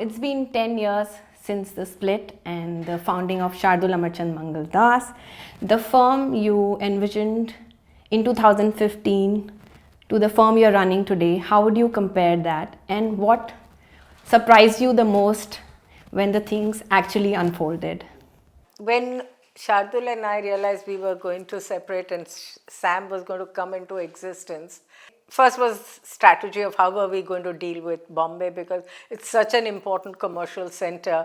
It's been 10 years since the split and the founding of Shardul Amarchand Mangaldas. The firm you envisioned in 2015 to the firm you're running today, how would you compare that? And what surprised you the most when the things actually unfolded? When Shardul and I realized we were going to separate and Sam was going to come into existence, first was strategy of how are we going to deal with Bombay, because it's such an important commercial center.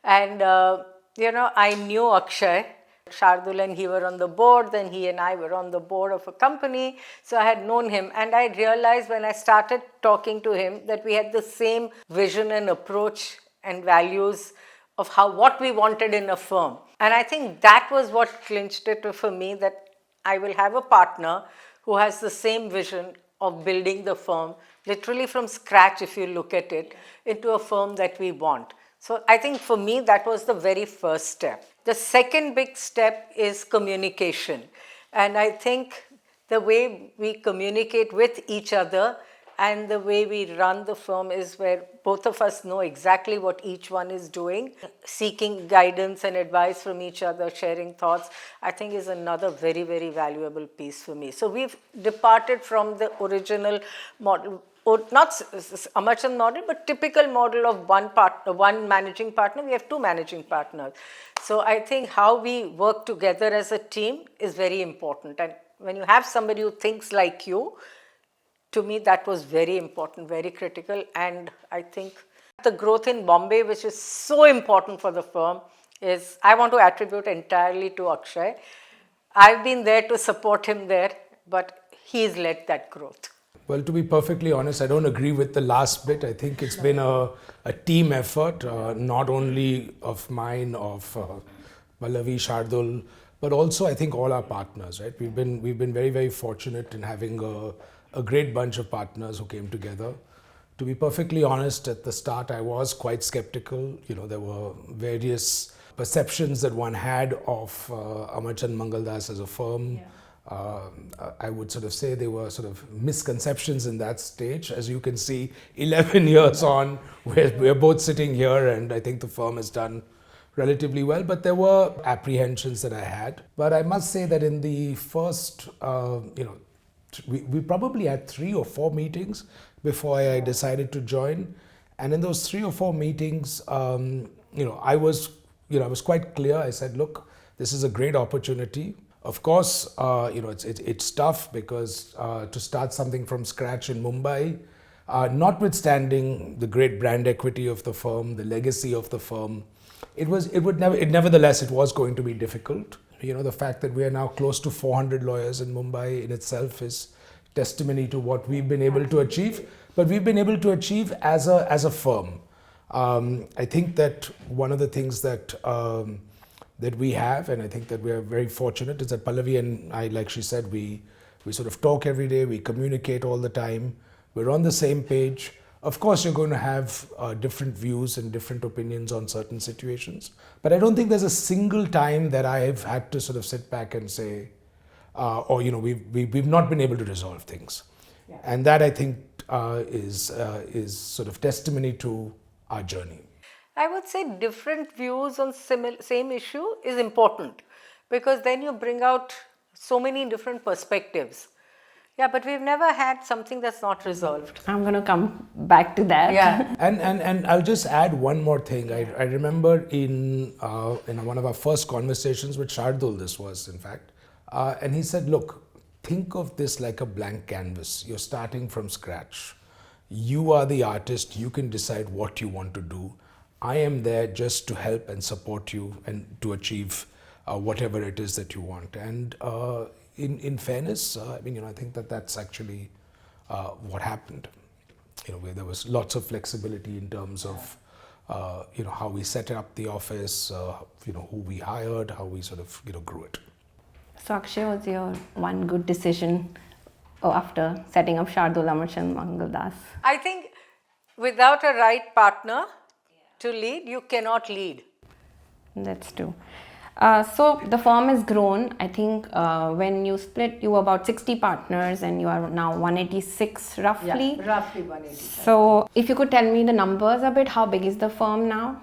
And, I knew Akshay. Shardul and he were on the board, then he and I were on the board of a company. So I had known him, and I realized when I started talking to him that we had the same vision and approach and values of what we wanted in a firm. And I think that was what clinched it for me, that I will have a partner who has the same vision of building the firm, literally from scratch if you look at it, into a firm that we want. So I think for me that was the very first step. The second big step is communication. And I think the way we communicate with each other and the way we run the firm is where both of us know exactly what each one is doing. Seeking guidance and advice from each other, sharing thoughts, I think is another very, very valuable piece for me. So we've departed from the original model, or not Amarchand model, but typical model of one managing partner. We have two managing partners. So I think how we work together as a team is very important. And when you have somebody who thinks like you, to me, that was very important, very critical. And I think the growth in Bombay, which is so important for the firm, is I want to attribute entirely to Akshay. I've been there to support him there, but he's led that growth. Well, to be perfectly honest, I don't agree with the last bit. I think it's been a team effort, not only of mine, of Pallavi, Shardul, but also I think all our partners, right? We've been very, very fortunate in having a great bunch of partners who came together. To be perfectly honest, at the start I was quite skeptical. There were various perceptions that one had of Amarchand Mangaldas as a firm. I would sort of say they were sort of misconceptions in that stage. As you can see, 11 years on, we're both sitting here, and I think the firm has done relatively well, but there were apprehensions that I had. But I must say that in the first, we probably had 3 or 4 meetings before I decided to join. And in those 3 or 4 meetings, I was quite clear. I said, look, this is a great opportunity. Of course, it's tough because to start something from scratch in Mumbai, notwithstanding the great brand equity of the firm, the legacy of the firm, nevertheless, it was going to be difficult. The fact that we are now close to 400 lawyers in Mumbai in itself is testimony to what we've been able to achieve. But we've been able to achieve as a firm. I think that one of the things that we have, and I think that we are very fortunate, is that Pallavi and I, like she said, we sort of talk every day, we communicate all the time, we're on the same page. Of course, you're going to have different views and different opinions on certain situations, but I don't think there's a single time that I've had to sort of sit back and say, we've not been able to resolve things. Yeah. And that I think is sort of testimony to our journey. I would say different views on same issue is important, because then you bring out so many different perspectives. Yeah, but we've never had something that's not resolved. I'm going to come back to that. Yeah. And I'll just add one more thing. I remember in one of our first conversations with Shardul, this was in fact, and he said, look, think of this like a blank canvas. You're starting from scratch. You are the artist. You can decide what you want to do. I am there just to help and support you and to achieve whatever it is that you want. And in fairness, I think that's actually what happened. Where there was lots of flexibility in terms of how we set up the office, who we hired, how we sort of grew it. So Akshay, was your one good decision after setting up Shardul Amarchand Mangaldas? I think without a right partner to lead, you cannot lead. That's true. So the firm has grown. I think when you split, you were about 60 partners and you are now 186 roughly. Yeah, roughly 180. So if you could tell me the numbers a bit, how big is the firm now?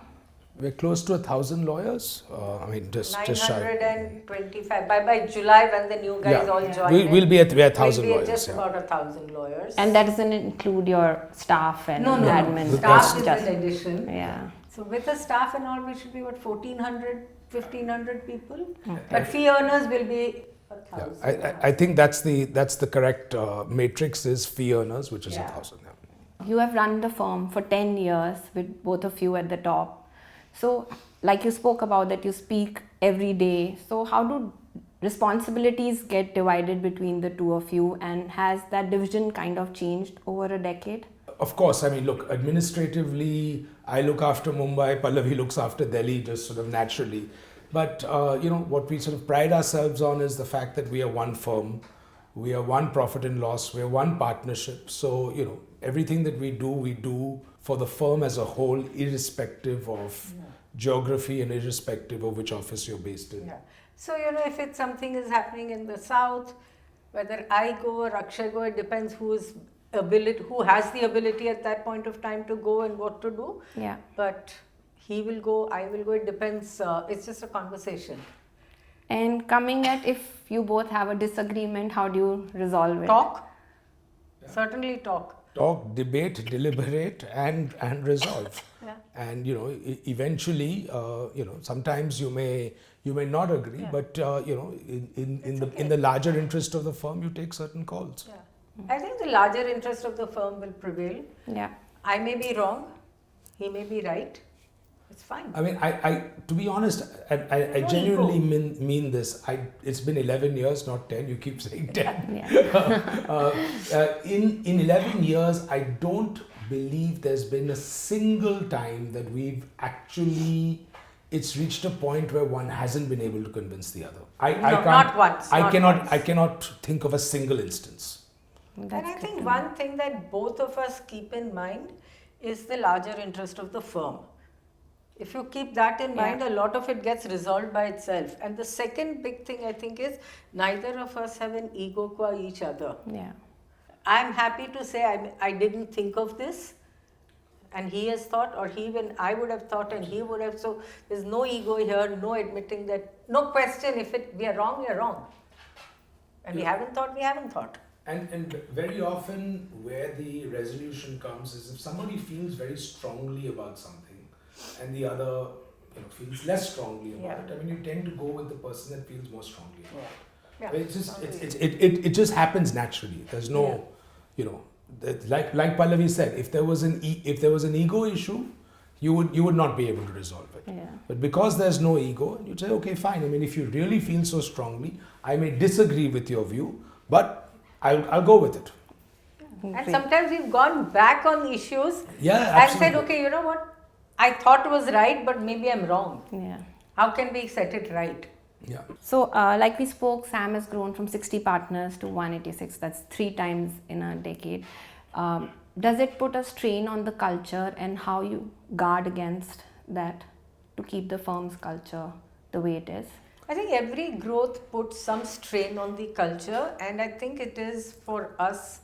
We're close to 1,000 lawyers. I mean, just shy. 925. By July, when the new guys all join, We'll be at 1,000 we'll be lawyers. just yeah. about 1,000 lawyers. And that doesn't include your staff and no, admin. staff is just, in addition. yeah. So with the staff and all, we should be what 1,400, 1,500 people. But fee earners will be 1,000. I think that's the correct matrix is fee earners, which is 1,000. Yeah. You have run the firm for 10 years with both of you at the top. So, like you spoke about that you speak every day. So, how do responsibilities get divided between the two of you, and has that division kind of changed over a decade? Of course, I mean, look, administratively, I look after Mumbai, Pallavi looks after Delhi, just sort of naturally. But, what we sort of pride ourselves on is the fact that we are one firm, we are one profit and loss, we are one partnership. So, everything that we do for the firm as a whole, irrespective of geography and irrespective of which office you're based in. Yeah. So, if it's something is happening in the south, whether I go or Akshay go, it depends who has the ability at that point of time to go and what to do. Yeah. But he will go, I will go, it depends. It's just a conversation. And coming at, if you both have a disagreement, how do you resolve it? Talk. Yeah. Certainly talk. Talk, debate, deliberate, and resolve. Yeah. And eventually, sometimes you may not agree, but in the larger interest of the firm, you take certain calls. Yeah. I think the larger interest of the firm will prevail. Yeah. I may be wrong, he may be right. It's fine. I mean, I to be honest, I genuinely mean this. It's been 11 years, not 10. You keep saying 10. Yeah. In 11 years, I don't believe there's been a single time that we've actually, it's reached a point where one hasn't been able to convince the other. Not once. I cannot think of a single instance. And I think one thing that both of us keep in mind is the larger interest of the firm. If you keep that in mind, a lot of it gets resolved by itself. And the second big thing I think is neither of us have an ego for each other. Yeah. I'm happy to say I didn't think of this, and he has thought, or I would have thought and he would have. So there's no ego here, no admitting that, no question. If we are wrong, we are wrong. And we haven't thought, we haven't thought. And very often where the resolution comes is if somebody feels very strongly about something and the other feels less strongly about it, I mean, you tend to go with the person that feels more strongly about it. Yeah. It just happens naturally. There's no, like Pallavi said, if there was an ego issue, you would not be able to resolve it. Yeah. But because there's no ego, you'd say, okay, fine. I mean, if you really feel so strongly, I may disagree with your view, but I'll go with it. And sometimes we've gone back on issues and said, okay, you know what? I thought was right, but maybe I'm wrong. Yeah. How can we set it right? Yeah. So, like we spoke, Sam has grown from 60 partners to 186. That's 3 times in a decade. Does it put a strain on the culture, and how you guard against that to keep the firm's culture the way it is? I think every growth puts some strain on the culture, and I think it is for us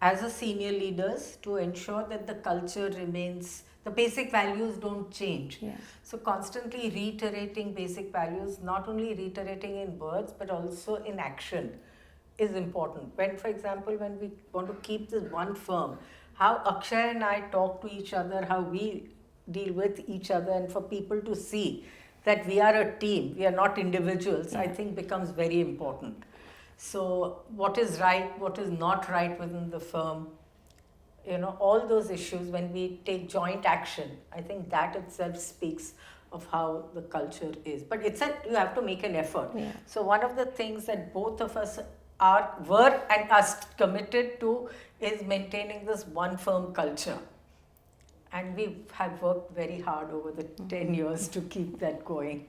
as a senior leaders to ensure that the culture remains, the basic values don't change. Yeah. So constantly reiterating basic values, not only reiterating in words but also in action, is important. When, for example, when we want to keep this one firm, how Akshay and I talk to each other, how we deal with each other, and for people to see that we are a team, we are not individuals, I think becomes very important. So what is right, what is not right within the firm, all those issues, when we take joint action, I think that itself speaks of how the culture is. But you have to make an effort. Yeah. So one of the things that both of us were and are committed to is maintaining this one firm culture. And we have worked very hard over the 10 years to keep that going.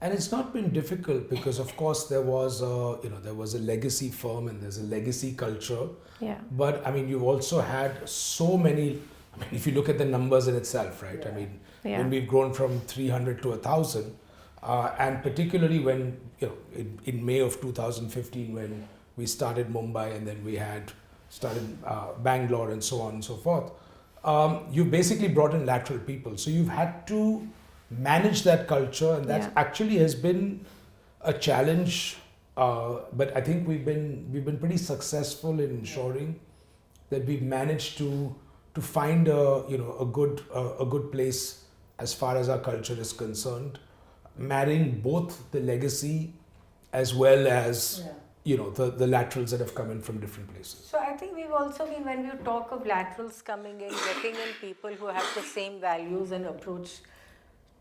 And it's not been difficult because, of course, there was a legacy firm and there's a legacy culture. Yeah. But I mean, you've also had so many. I mean, if you look at the numbers in itself, right? Yeah. I mean, Yeah. when we've grown from 300 to 1,000, And particularly when, in May of 2015, when we started Mumbai and then we had started Bangalore and so on and so forth, you basically brought in lateral people. So you've had to manage that culture, and that actually has been a challenge. But I think we've been pretty successful in ensuring that we've managed to find a good place as far as our culture is concerned, marrying both the legacy as well as the laterals that have come in from different places. So I think we've also been, when you talk of laterals coming in, getting in people who have the same values and approach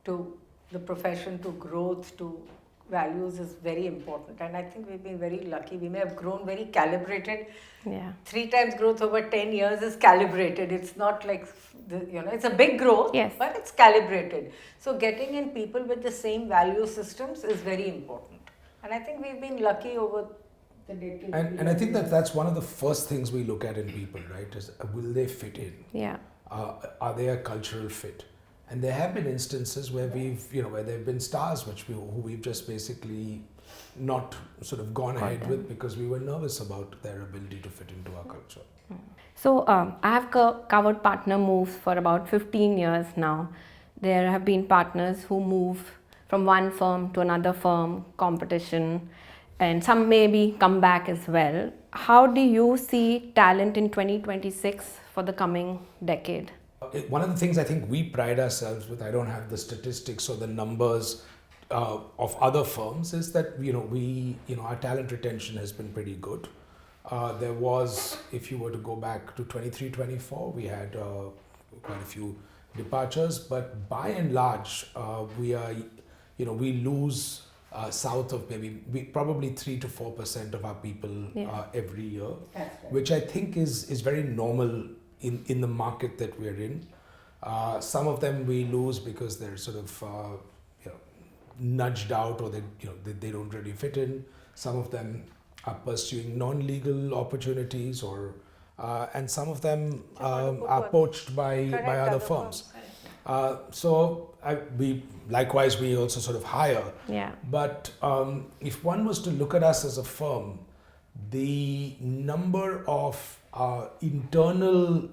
to the profession, to growth, to values is very important. And I think we've been very lucky. We may have grown very calibrated. 3 times growth over 10 years is calibrated. It's not like, it's a big growth, but it's calibrated. So getting in people with the same value systems is very important. And I think we've been lucky over the decade. And I think that's one of the first things we look at in people, right? Is will they fit in? Yeah. Are they a cultural fit? And there have been instances where where there have been stars who we've just basically not sort of gone ahead with because we were nervous about their ability to fit into our culture. So I have covered partner moves for about 15 years now. There have been partners who move from one firm to another firm, competition, and some maybe come back as well. How do you see talent in 2026 for the coming decade? One of the things I think we pride ourselves with, I don't have the statistics or the numbers of other firms, is that our talent retention has been pretty good. There was, if you were to go back to 23-24, we had quite a few departures, but by and large, we lose south of probably 3 to 4% of our people every year, which I think is very normal in the market that we're in. Some of them we lose because they're sort of nudged out, or they don't really fit in. Some of them are pursuing non-legal opportunities, and some of them are poached by other firms. So we also sort of hire. But if one was to look at us as a firm, the number of internal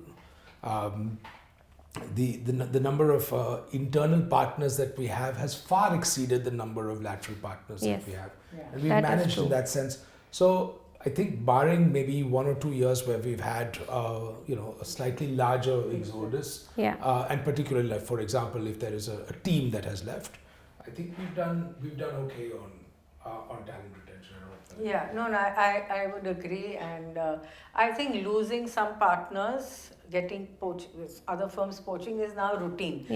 the number of internal partners that we have has far exceeded the number of lateral partners that we have. And we've managed in that sense. So I think barring maybe 1 or 2 years where we've had a slightly larger exodus, and particularly, for example, if there is a team that has left, I think we've done okay on talent retention. I would agree, and I think losing some partners, getting poached, other firms poaching is now routine.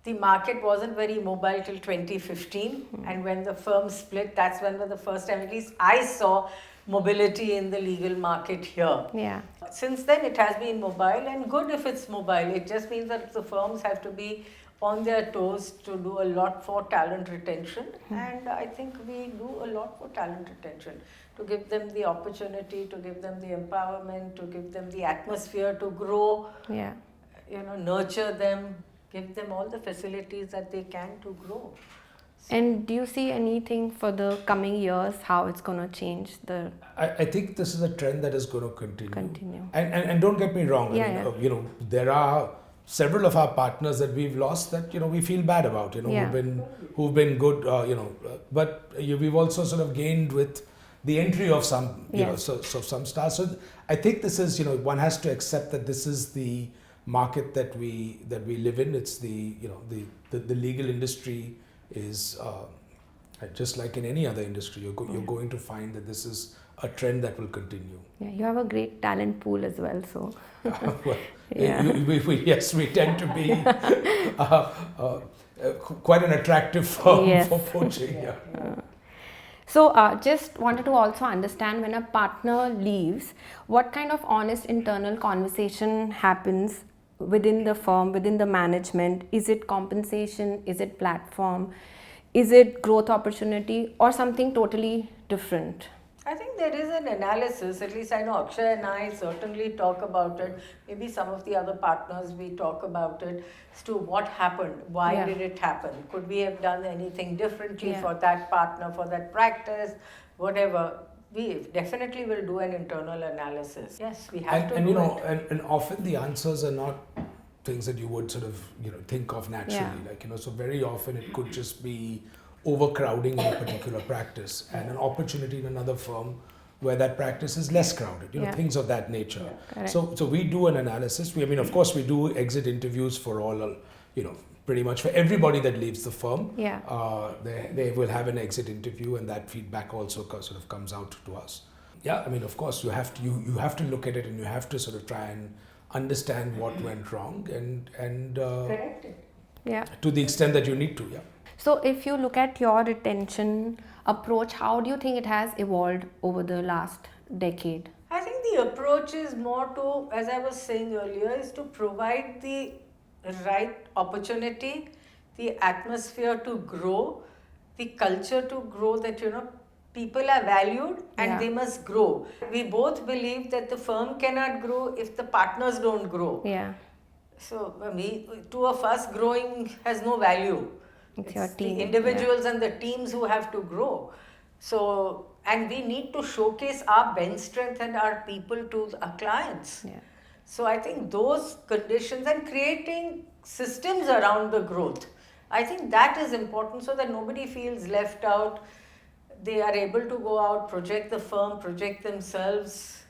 The market wasn't very mobile till 2015, and when the firm split, that's when for the first time, at least I saw mobility in the legal market here. Since then, it has been mobile, and good if it's mobile. It just means that the firms have to be on their toes to do a lot for talent retention, and I think we do a lot for talent retention, to give them the opportunity, to give them the empowerment, to give them the atmosphere to grow, nurture them, give them all the facilities that they can to grow. And do you see anything for the coming years, how it's going to change I think this is a trend that is going to continue. And don't get me wrong, there are several of our partners that we've lost that we feel bad about, who've been good, but we've also sort of gained with the entry of some, some stars. So I think this is, one has to accept that this is the market that we live in. It's the legal industry is just like in any other industry. You're going to find that this is a trend that will continue. You have a great talent pool as well, so. Yes, we tend to be quite an attractive firm for poaching. So just wanted to also understand, when a partner leaves, what kind of honest internal conversation happens within the firm, within the management? Is it compensation? Is it platform? Is it growth opportunity, or something totally different? I think there is an analysis, at least I know Akshay and I certainly talk about it. Maybe some of the other partners we talk about it as to what happened, why Yeah. did it happen, could we have done anything differently Yeah. for that partner, for that practice, whatever. We definitely will do an internal analysis. Yes, we have to And do you know, it. and often the answers are not things that you would sort of think of naturally. Yeah. Like so very often it could just be overcrowding in a particular practice and an opportunity in another firm where that practice is less crowded. Yeah. Things of that nature. Correct. So we do an analysis. Of course, we do exit interviews for all. Pretty much for everybody that leaves the firm. Yeah. They will have an exit interview, and that feedback also sort of comes out to us. Yeah, of course, you have to look at it, and you have to sort of try and understand what went wrong, and Correct it. Yeah. to the extent that you need to. Yeah. So if you look at your retention approach, how do you think it has evolved over the last decade? I think the approach is more to, as I was saying earlier, is to provide the right opportunity, the atmosphere to grow, the culture to grow, that people are valued and Yeah. they must grow. We both believe that the firm cannot grow if the partners don't grow. Yeah. So two of us growing has no value. It's your team, the individuals and the teams who have to grow. So, and we need to showcase our bench strength and our people to our clients. Yeah. So I think those conditions and creating systems around the growth, I think that is important so that nobody feels left out. They are able to go out, project the firm, project themselves,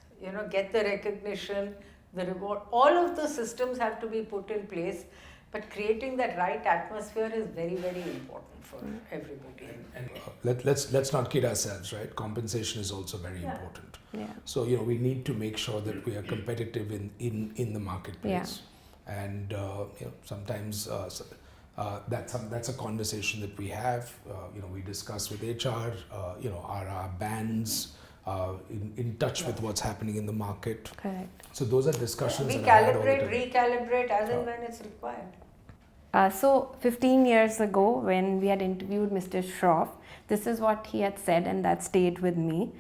get the recognition, the reward. All of the systems have to be put in place, but creating that right atmosphere is very, very important for everybody. And let's not kid ourselves, right? Compensation is also very important. Yeah. So we need to make sure that we are competitive in the marketplace, and sometimes that's a conversation that we have. We discuss with HR. Are our bands in touch with what's happening in the market? Correct. So those are discussions. We that are had all the calibrate, time. recalibrate as and when it's required. So 15 years ago, when we had interviewed Mr. Shroff, this is what he had said, and that stayed with me.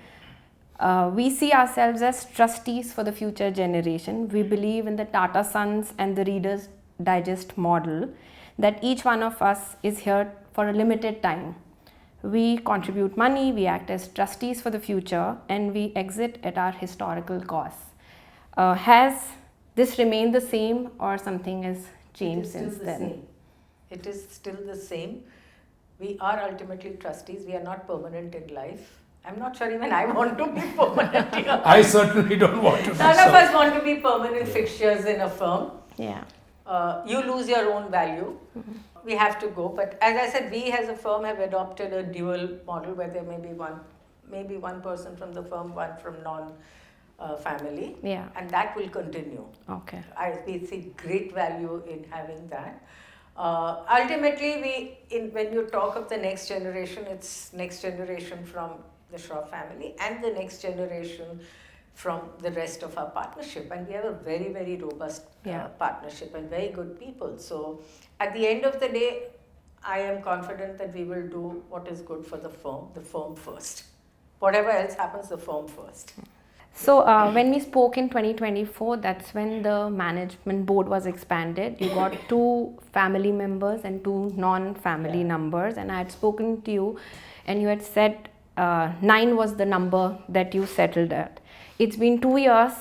We see ourselves as trustees for the future generation. We believe in the Tata Sons and the Reader's Digest model, that each one of us is here for a limited time. We contribute money, we act as trustees for the future, and we exit at our historical costs. Has this remained the same, or something has changed since then? It is still the same. We are ultimately trustees. We are not permanent in life. I'm not sure even I want to be permanent here. I certainly don't want to. None of us want to be permanent fixtures in a firm. Yeah. You lose your own value. We have to go. But as I said, we as a firm have adopted a dual model where there may be one person from the firm, one from non-family. Yeah. And that will continue. Okay. We see great value in having that. Ultimately, when you talk of the next generation, it's next generation from the Shroff family and the next generation from the rest of our partnership, and we have a very, very robust partnership and very good people. So at the end of the day, I am confident that we will do what is good for the firm first. Whatever else happens, the firm first. So when we spoke in 2024, that's when the management board was expanded. You got 2 family members and 2 non-family numbers, and I had spoken to you and you had said 9 was the number that you settled at. It's been 2 years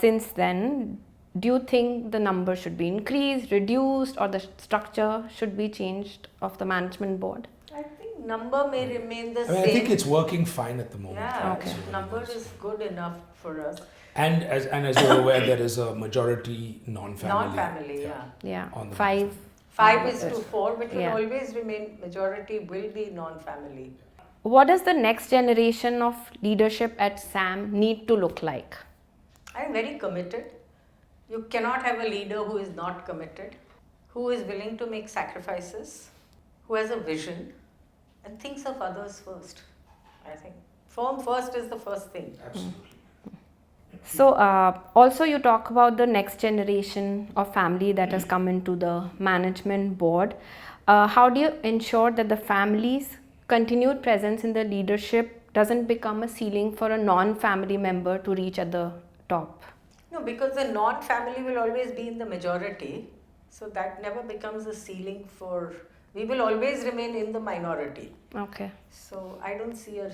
since then. Do you think the number should be increased, reduced, or the structure should be changed of the management board? I think number may remain the same. I think it's working fine at the moment. Yeah, Okay. number is good enough for us. And as you're aware, there is a majority non-family. Non-family, yeah. Yeah, On the 5. 5:4, but will Yeah. always remain, majority will be non-family. What does the next generation of leadership at SAM need to look like? I am very committed. You cannot have a leader who is not committed, who is willing to make sacrifices, who has a vision and thinks of others first. I think firm first is the first thing. Absolutely. So also you talk about the next generation of family that has come into the management board. How do you ensure that the family's continued presence in the leadership doesn't become a ceiling for a non-family member to reach at the top? No, because the non-family will always be in the majority. So that never becomes a ceiling for, we will always remain in the minority. Okay. So I don't see a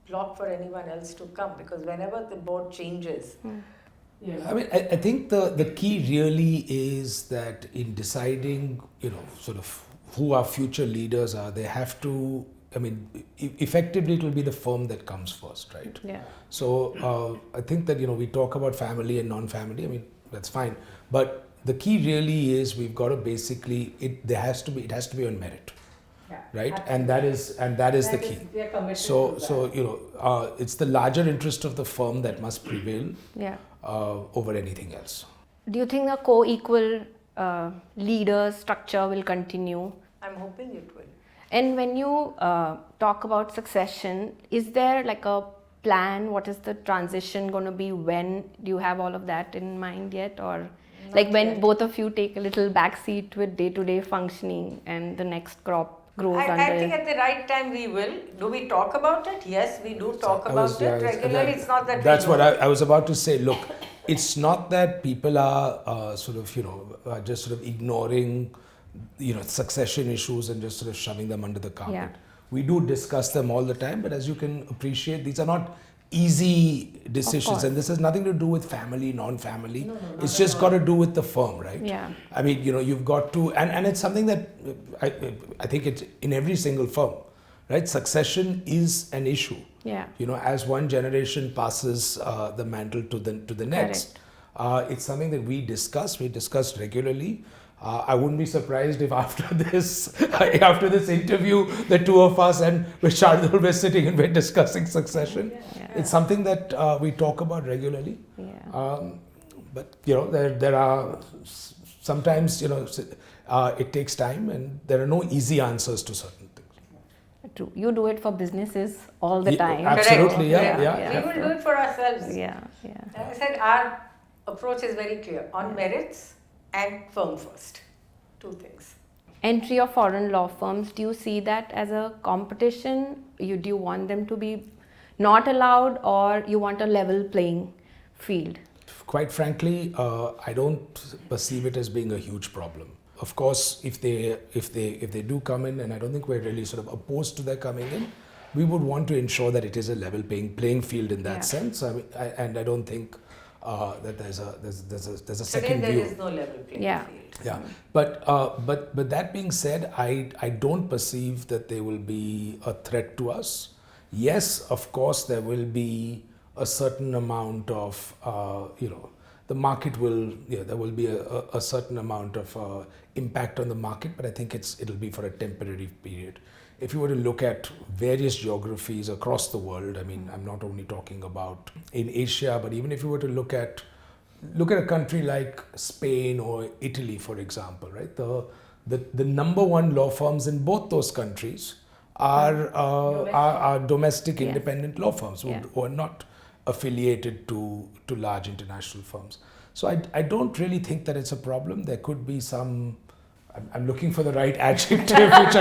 block for anyone else to come, because whenever the board changes, I mean, I think the key really is that in deciding, sort of who our future leaders are, they have to, I mean, effectively it will be the firm that comes first, right? Yeah. So I think that, we talk about family and non-family, I mean, that's fine. But the key really is we've got to basically, it has to be on merit. yeah, Right, absolutely. and that is the key. We are committed So to that. so it's the larger interest of the firm that must prevail Yeah. over anything else. Do you think the co-equal leader structure will continue? I'm hoping it will. And when you talk about succession, is there like a plan? What is the transition going to be? When do you have all of that in mind yet? Or like when yet. both of you take a little backseat with day-to-day functioning and the next crop grows I under think at the right time we will. Do we talk about it? Yes, we do talk I was- about yeah, it I was- regularly. It's not that That's we what don't. I was about to say. Look, it's not that people are sort of just sort of ignoring succession issues and just sort of shoving them under the carpet. Yeah. We do discuss them all the time, but as you can appreciate, these are not easy decisions, course. and this has nothing to do with family, non-family. It's just got to do with the firm, right? Yeah. I mean, you've got to, and it's something that I think it's in every single firm, right? Succession is an issue. Yeah. As one generation passes the mantle to the next, it's something that we discuss regularly. I wouldn't be surprised if after this interview, the two of us and with Shardul were sitting and we're discussing succession. Yeah. It's something that we talk about regularly. Yeah. But there are sometimes it takes time, and there are no easy answers to certain things. True. You do it for businesses all the Yeah, time. absolutely, Correct. yeah. We will do it for ourselves. Yeah. Yeah. As I said, our approach is very clear on merits and firm first. Two things. Entry of foreign law firms, do you see that as a competition? Do you want them to be not allowed, or you want a level playing field? Quite frankly, I don't perceive it as being a huge problem. Of course, if they do come in, and I don't think we're really sort of opposed to their coming in, we would want to ensure that it is a level playing field in that Yeah. sense. I don't think that there's a Today second there view. is no level playing Yeah. field. Yeah, but that being said, I don't perceive that they will be a threat to us. Yes, of course, there will be a certain amount of the market will there will be a certain amount of impact on the market, but I think it'll be for a temporary period. If you were to look at various geographies across the world, I mean, I'm not only talking about in Asia, but even if you were to look at a country like Spain or Italy, for example, right? The number one law firms in both those countries are domestic Yes. independent law firms Yeah. who are not affiliated to large international firms. So I don't really think that it's a problem. There could be some. I'm looking for the right adjective, which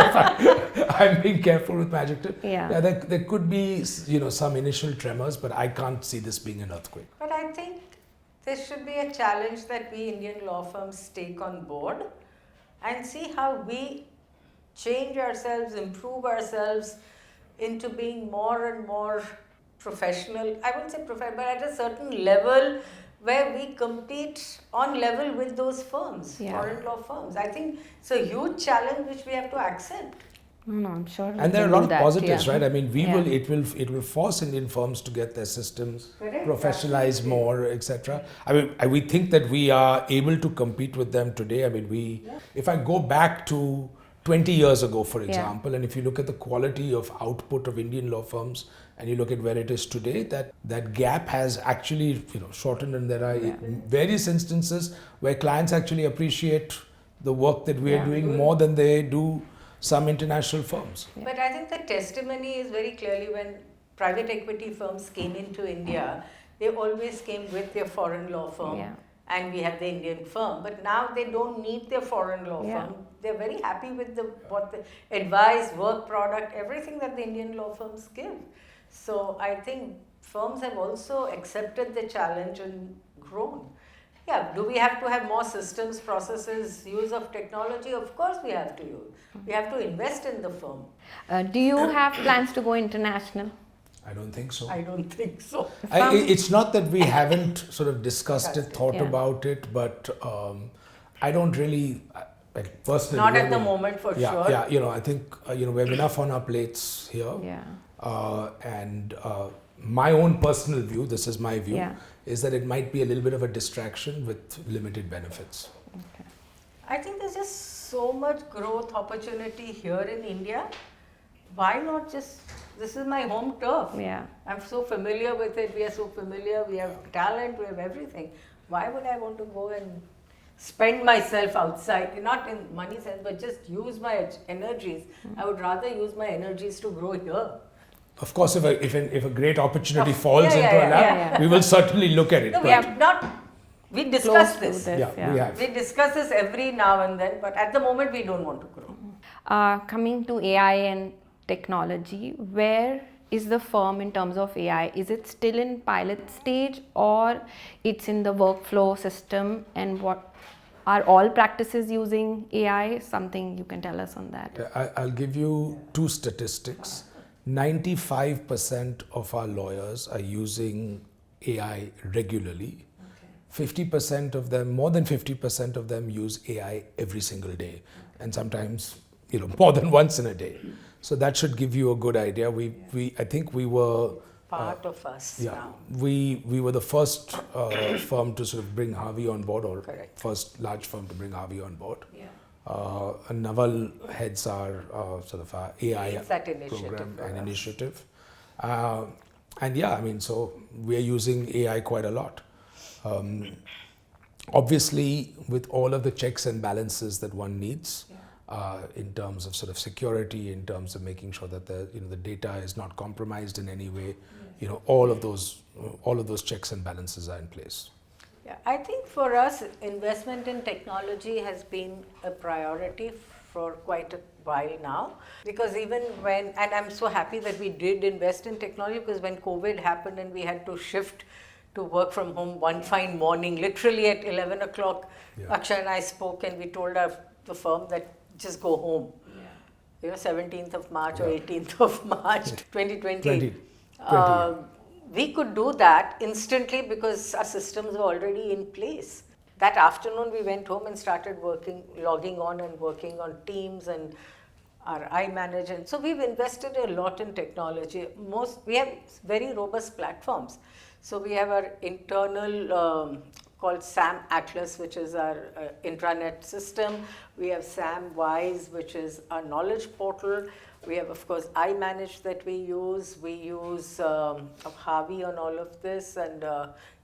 I'm being careful with my adjective. Yeah. There could be some initial tremors, but I can't see this being an earthquake. But I think there should be a challenge that we Indian law firms take on board and see how we change ourselves, improve ourselves into being more and more professional. I wouldn't say professional, but at a certain level where we compete on level with those firms, Yeah. foreign law firms. I think it's a huge challenge which we have to accept. No, I'm sure. we And there are a can lot do of that, positives, yeah. right? I mean, Yeah. it will force Indian firms to get their systems Correct, professionalized absolutely. more, etc. I mean, we think that we are able to compete with them today. I mean, if I go back to 20 years ago, for example, and if you look at the quality of output of Indian law firms and you look at where it is today, that gap has actually shortened, and there are various instances where clients actually appreciate the work that we are Yeah. doing more than they do some international firms. But I think the testimony is very clearly when private equity firms came into India, they always came with their foreign law firm. Yeah. And we have the Indian firm, but now they don't need their foreign law Yeah. firm. They're very happy with what the advice, work product, everything that the Indian law firms give. So I think firms have also accepted the challenge and grown. Yeah, do we have to have more systems, processes, use of technology? Of course we have to use. We have to invest in the firm. Do you have plans to go international? I don't think so. I don't think so. It's not that we haven't sort of discussed it, thought Yeah. about it, but I don't really, like personally. Not at the moment, for sure. Yeah, I think we have enough on our plates here. Yeah. And my own personal view, this is my view, Yeah. is that it might be a little bit of a distraction with limited benefits. Okay. I think there's just so much growth opportunity here in India. Why not just, this is my home turf. Yeah. I'm so familiar with it. We are so familiar. We have talent. We have everything. Why would I want to go and spend myself outside? Not in money sense, but just use my energies. I would rather use my energies to grow here. Of course, if a great opportunity falls yeah, into yeah, our lap, yeah. we will certainly look at it. No, we but- have not. We discuss Close to this. Yeah, we have. We discuss this every now and then, but at the moment we don't want to grow. Coming to AI and technology, where is the firm in terms of AI? Is it still in pilot stage or it's in the workflow system? And what are all practices using AI? Something you can tell us on that. I'll give you two statistics. 95% of our lawyers are using AI regularly. 50% of them, more than 50% of them use AI every single day, and sometimes more than once in a day. So that should give you a good idea. I think we were Part of us now. we were the first firm to sort of bring Harvey on board, or Correct. first large firm to bring Harvey on board. Yeah. And Naval heads our sort of our AI Leads that initiative program for and us. initiative. And yeah, I mean, so we're using AI quite a lot. Obviously, with all of the checks and balances that one needs, in terms of sort of security, in terms of making sure that the data is not compromised in any way, all of those checks and balances are in place. Yeah, I think for us, investment in technology has been a priority for quite a while now. Because even and I'm so happy that we did invest in technology, because when COVID happened and we had to shift to work from home one fine morning, literally at 11 o'clock, Akshay and I spoke and we told the firm that just go home. 17th of March or 18th of March 2020. We could do that instantly because our systems were already in place. That afternoon we went home and started logging on and working on Teams and our iManage. So we've invested a lot in technology. We have very robust platforms. So we have our internal called SAM Atlas, which is our intranet system. We have SAM Wise, which is our knowledge portal. We have, of course, iManage that we use. We use Harvey on all of this, and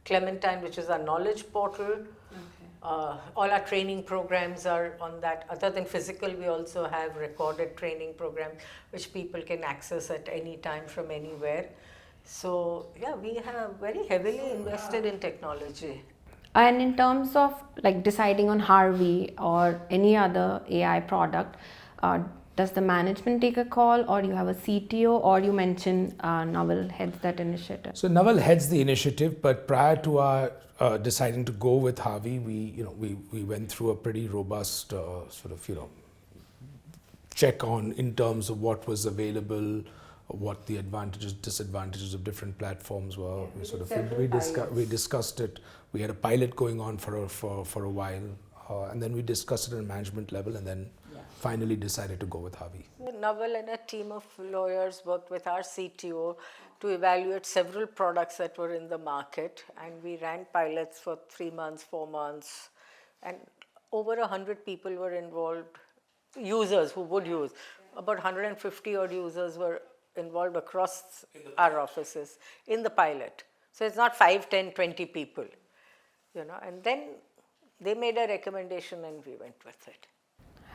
Clementine, which is our knowledge portal. All our training programs are on that. Other than physical, we also have recorded training programs which people can access at any time from anywhere. So yeah, we have very heavily invested in technology. And in terms of like deciding on Harvey or any other AI product, does the management take a call, or you have a CTO, or you mentioned Naval heads that initiative? So Naval heads the initiative, but prior to our deciding to go with Harvey, we went through a pretty robust check on in terms of what was available, what the advantages, disadvantages of different platforms were. We discussed it. We had a pilot going on for a while, and then we discussed it at a management level, and then finally decided to go with Harvey. Naval and a team of lawyers worked with our CTO to evaluate several products that were in the market, and we ran pilots for 3 months, 4 months, and over 100 people were involved, users who would use. About 150 odd users were involved across our offices in the pilot. So it's not 5, 10, 20 people, and then they made a recommendation and we went with it.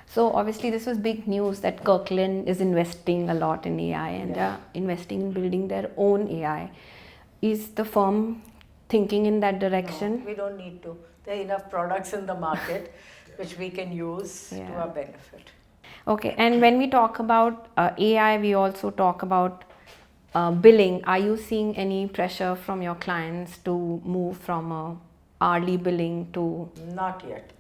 So obviously this was big news that Kirkland is investing a lot in AI and investing in building their own AI. Is the firm thinking in that direction? No, we don't need to. There are enough products in the market which we can use to our benefit. Okay, and when we talk about AI, we also talk about billing, are you seeing any pressure from your clients to move from a hourly billing to? Not yet.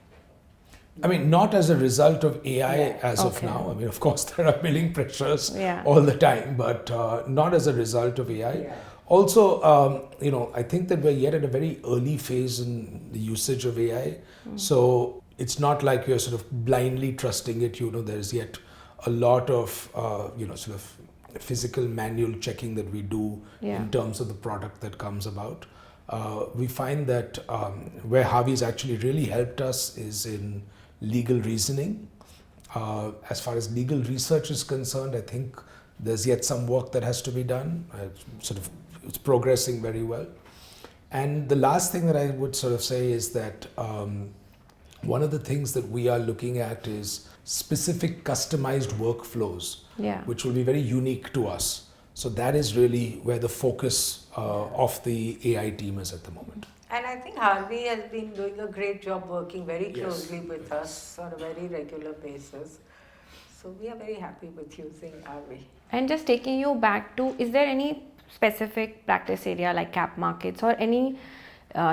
I mean, not as a result of AI Yeah. as of Okay. now. I mean, of course, there are billing pressures Yeah. all the time, but not as a result of AI. Yeah. Also, I think that we're yet at a very early phase in the usage of AI. So it's not like you're sort of blindly trusting it. There's yet a lot of, sort of physical manual checking that we do Yeah. in terms of the product that comes about. We find that where Harvey's actually really helped us is in legal reasoning. As far as legal research is concerned, I think there's yet some work that has to be done. It's progressing very well. And the last thing that I would sort of say is that one of the things that we are looking at is specific customized workflows, Yeah. which will be very unique to us. So that is really where the focus of the AI team is at the moment. And I think Harvey has been doing a great job working very Yes. closely with us on a very regular basis. So we are very happy with using Harvey. And just taking you back to, is there any specific practice area like cap markets or any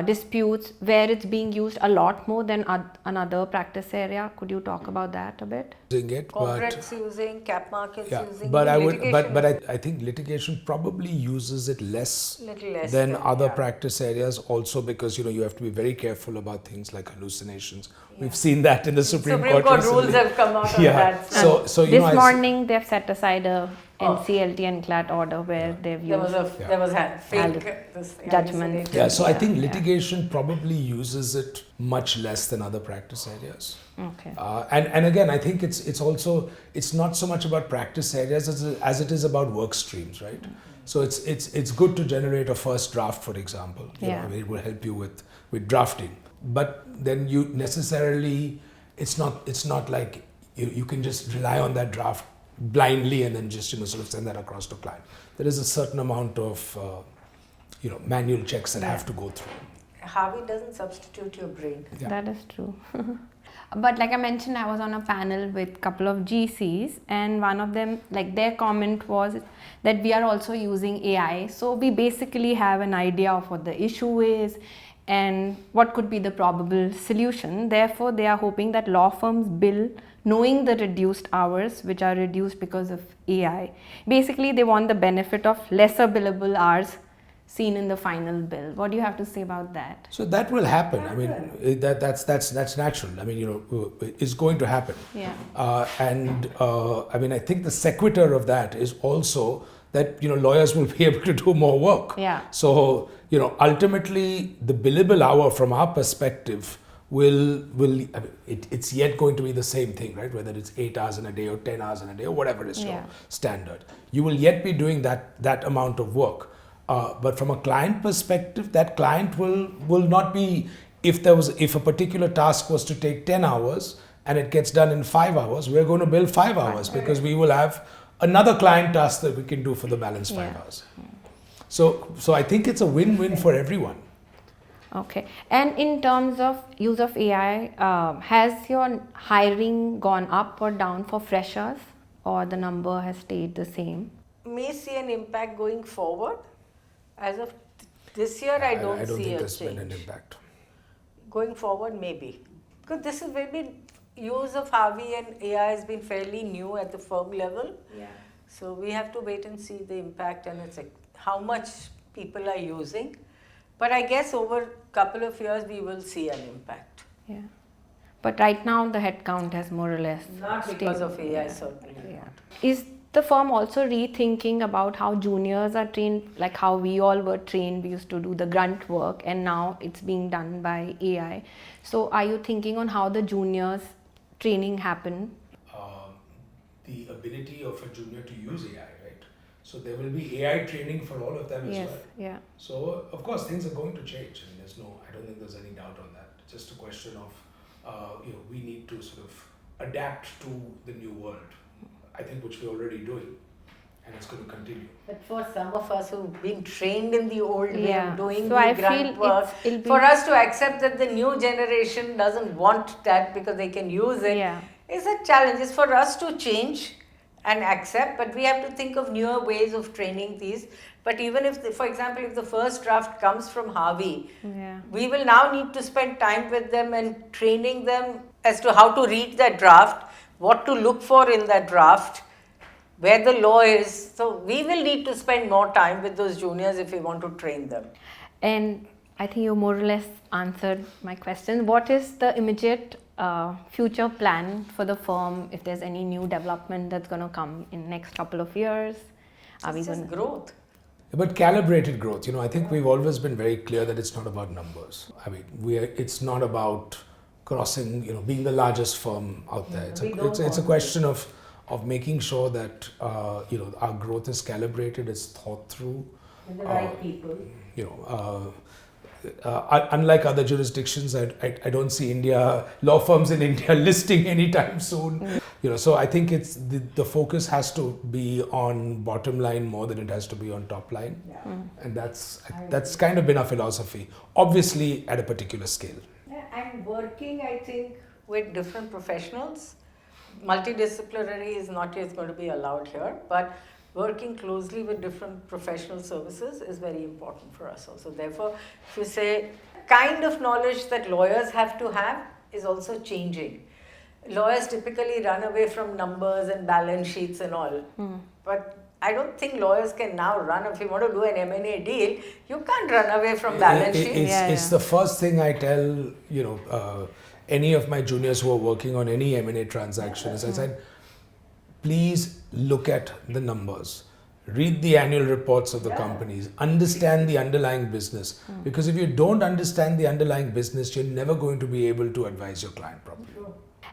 disputes where it's being used a lot more than another practice area? Could you talk about that a bit? Using it, Corporates using, cap markets yeah, using, but even I would, litigation but I think litigation probably uses it less little less than other yeah. practice areas. Also, because you have to be very careful about things like hallucinations. We've seen that in the Supreme Court rules recently. have come out on Yeah. that. So This morning they've set aside a Oh. NCLT and CLAT order where they've There was used a there was a fake Judgment. hallucination. Yeah, so I think Yeah. litigation probably uses it much less than other practice areas. Okay. And again, I think it's not so much about practice areas as it is about work streams, right? So it's good to generate a first draft, for example. Yeah. It will help you with drafting. But then you necessarily, it's not like you can just rely on that draft blindly and then just sort of send that across to client. There is a certain amount of manual checks that have to go through. Harvey doesn't substitute your brain. Yeah. That is true. But like I mentioned, I was on a panel with a couple of GCs, and one of them, like their comment was that we are also using AI. So we basically have an idea of what the issue is and what could be the probable solution. Therefore, they are hoping that law firms bill knowing the reduced hours, which are reduced because of AI. Basically, they want the benefit of lesser billable hours seen in the final bill. What do you have to say about that? So that will happen. I mean, that's natural. I mean, it's going to happen. Yeah. I mean, I think the sequitur of that is also that lawyers will be able to do more work. Yeah. So ultimately, the billable hour from our perspective will I mean, it's yet going to be the same thing, right? Whether it's 8 hours in a day or 10 hours in a day or whatever is your Yeah. standard, you will yet be doing that amount of work. But from a client perspective, that client will not be, if a particular task was to take 10 hours and it gets done in 5 hours, we're going to bill 5 hours because we will have another client task that we can do for the balance 5 Yeah. hours. So I think it's a win-win for everyone. Okay. And in terms of use of AI, has your hiring gone up or down for freshers, or the number has stayed the same? May see an impact going forward. As of this year, I don't see think a there's been an change. impact. Going forward, maybe. Because this is maybe use of Harvey and AI has been fairly new at the firm level. Yeah. So we have to wait and see the impact and it's like how much people are using. But I guess over a couple of years, we will see an impact. Yeah. But right now, the headcount has more or less Not because stable. of AI, certainly. Yeah. Is the firm also rethinking about how juniors are trained, like how we all were trained? We used to do the grunt work and now it's being done by AI. So are you thinking on how the juniors training happen? The ability of a junior to use AI, right? So there will be AI training for all of them as Yes, well. yeah. So of course things are going to change. I mean, I don't think there's any doubt on that. It's just a question of, we need to sort of adapt to the new world. I think which we're already doing, and it's going to continue. But for some of us who've been trained in the old way Yeah. of doing So the I grunt feel work, it'll be- for us to accept that the new generation doesn't want that because they can use it, Yeah. is a challenge. It's for us to change and accept, but we have to think of newer ways of training these. But even if, for example, if the first draft comes from Harvey, we will now need to spend time with them and training them as to how to read that draft, what to look for in that draft, where the law is. So we will need to spend more time with those juniors if we want to train them. And I think you more or less answered my question. What is the immediate future plan for the firm, if there's any new development that's going to come in next couple of years? Are we It's just going growth. But calibrated growth, I think we've always been very clear that it's not about numbers. I mean, it's not about crossing, being the largest firm out there. It's a question of making sure that, our growth is calibrated, it's thought through. And the right people. Unlike other jurisdictions, I don't see law firms in India listing anytime soon. So I think it's the focus has to be on bottom line more than it has to be on top line, and that's kind of been our philosophy. Obviously, at a particular scale. And working, I think, with different professionals, multidisciplinary is not yet going to be allowed here, but working closely with different professional services is very important for us also. Therefore, if you say kind of knowledge that lawyers have to have is also changing. Lawyers typically run away from numbers and balance sheets and all. But I don't think lawyers can now run. If you want to do an M&A deal, you can't run away from balance sheets. It's the first thing I tell, any of my juniors who are working on any M&A transaction. As I said, please look at the numbers. Read the annual reports of the companies. Understand the underlying business. Because if you don't understand the underlying business, you're never going to be able to advise your client properly.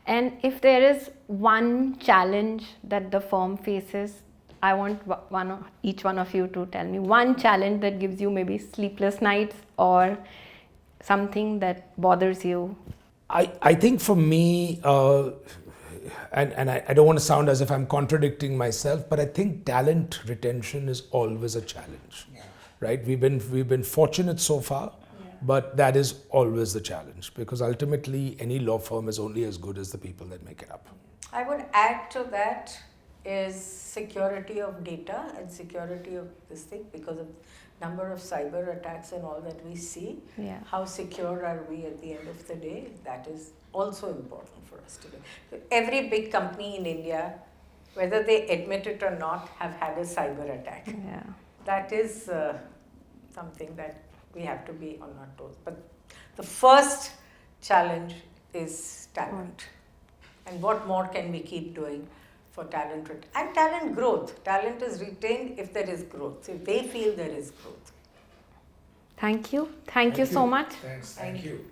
And if there is one challenge that the firm faces, I want each one of you to tell me one challenge that gives you maybe sleepless nights or something that bothers you. I think for me, and I don't want to sound as if I'm contradicting myself, but I think talent retention is always a challenge, right? We've been fortunate so far, but that is always the challenge, because ultimately any law firm is only as good as the people that make it up. I would add to that is security of data and security of this thing, because of number of cyber attacks and all that we see. How secure are we at the end of the day? That is also important for us to do. So every big company in India, whether they admit it or not, have had a cyber attack. That is something that we have to be on our toes. But the first challenge is talent. And what more can we keep doing for talent and talent growth? Talent is retained if there is growth, if they feel there is growth. Thank you. Thank you so much. Thanks. Thank you.